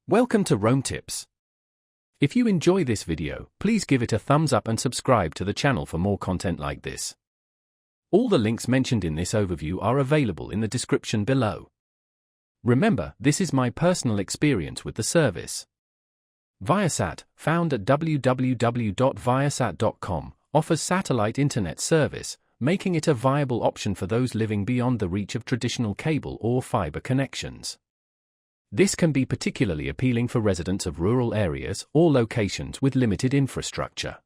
Welcome to Roam Tips. If you enjoy this video, please give it a thumbs up and subscribe to the channel for more content like this. All the links mentioned in this overview are available in the description below. Remember, this is my personal experience with the service. Viasat, found at www.viasat.com, offers satellite internet service, making it a viable option for those living beyond the reach of traditional cable or fiber connections. This can be particularly appealing for residents of rural areas or locations with limited infrastructure.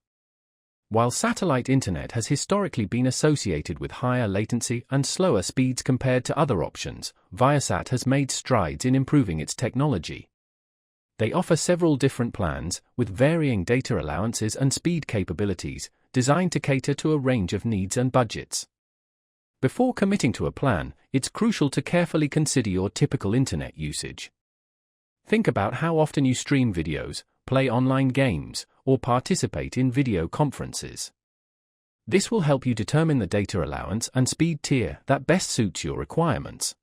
While satellite internet has historically been associated with higher latency and slower speeds compared to other options, Viasat has made strides in improving its technology. They offer several different plans, with varying data allowances and speed capabilities, designed to cater to a range of needs and budgets. Before committing to a plan, it's crucial to carefully consider your typical internet usage. Think about how often you stream videos, play online games, or participate in video conferences. This will help you determine the data allowance and speed tier that best suits your requirements.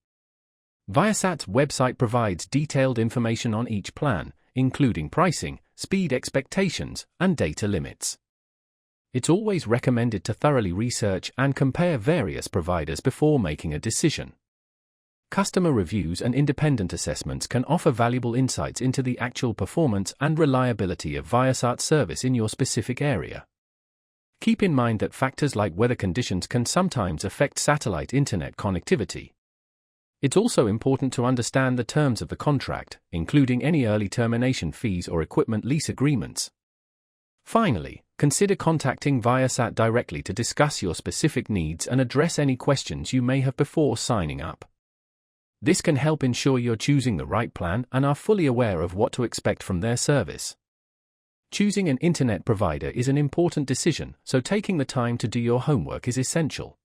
Viasat's website provides detailed information on each plan, including pricing, speed expectations, and data limits. It's always recommended to thoroughly research and compare various providers before making a decision. Customer reviews and independent assessments can offer valuable insights into the actual performance and reliability of Viasat service in your specific area. Keep in mind that factors like weather conditions can sometimes affect satellite internet connectivity. It's also important to understand the terms of the contract, including any early termination fees or equipment lease agreements. Finally, consider contacting Viasat directly to discuss your specific needs and address any questions you may have before signing up. This can help ensure you're choosing the right plan and are fully aware of what to expect from their service. Choosing an internet provider is an important decision, so taking the time to do your homework is essential.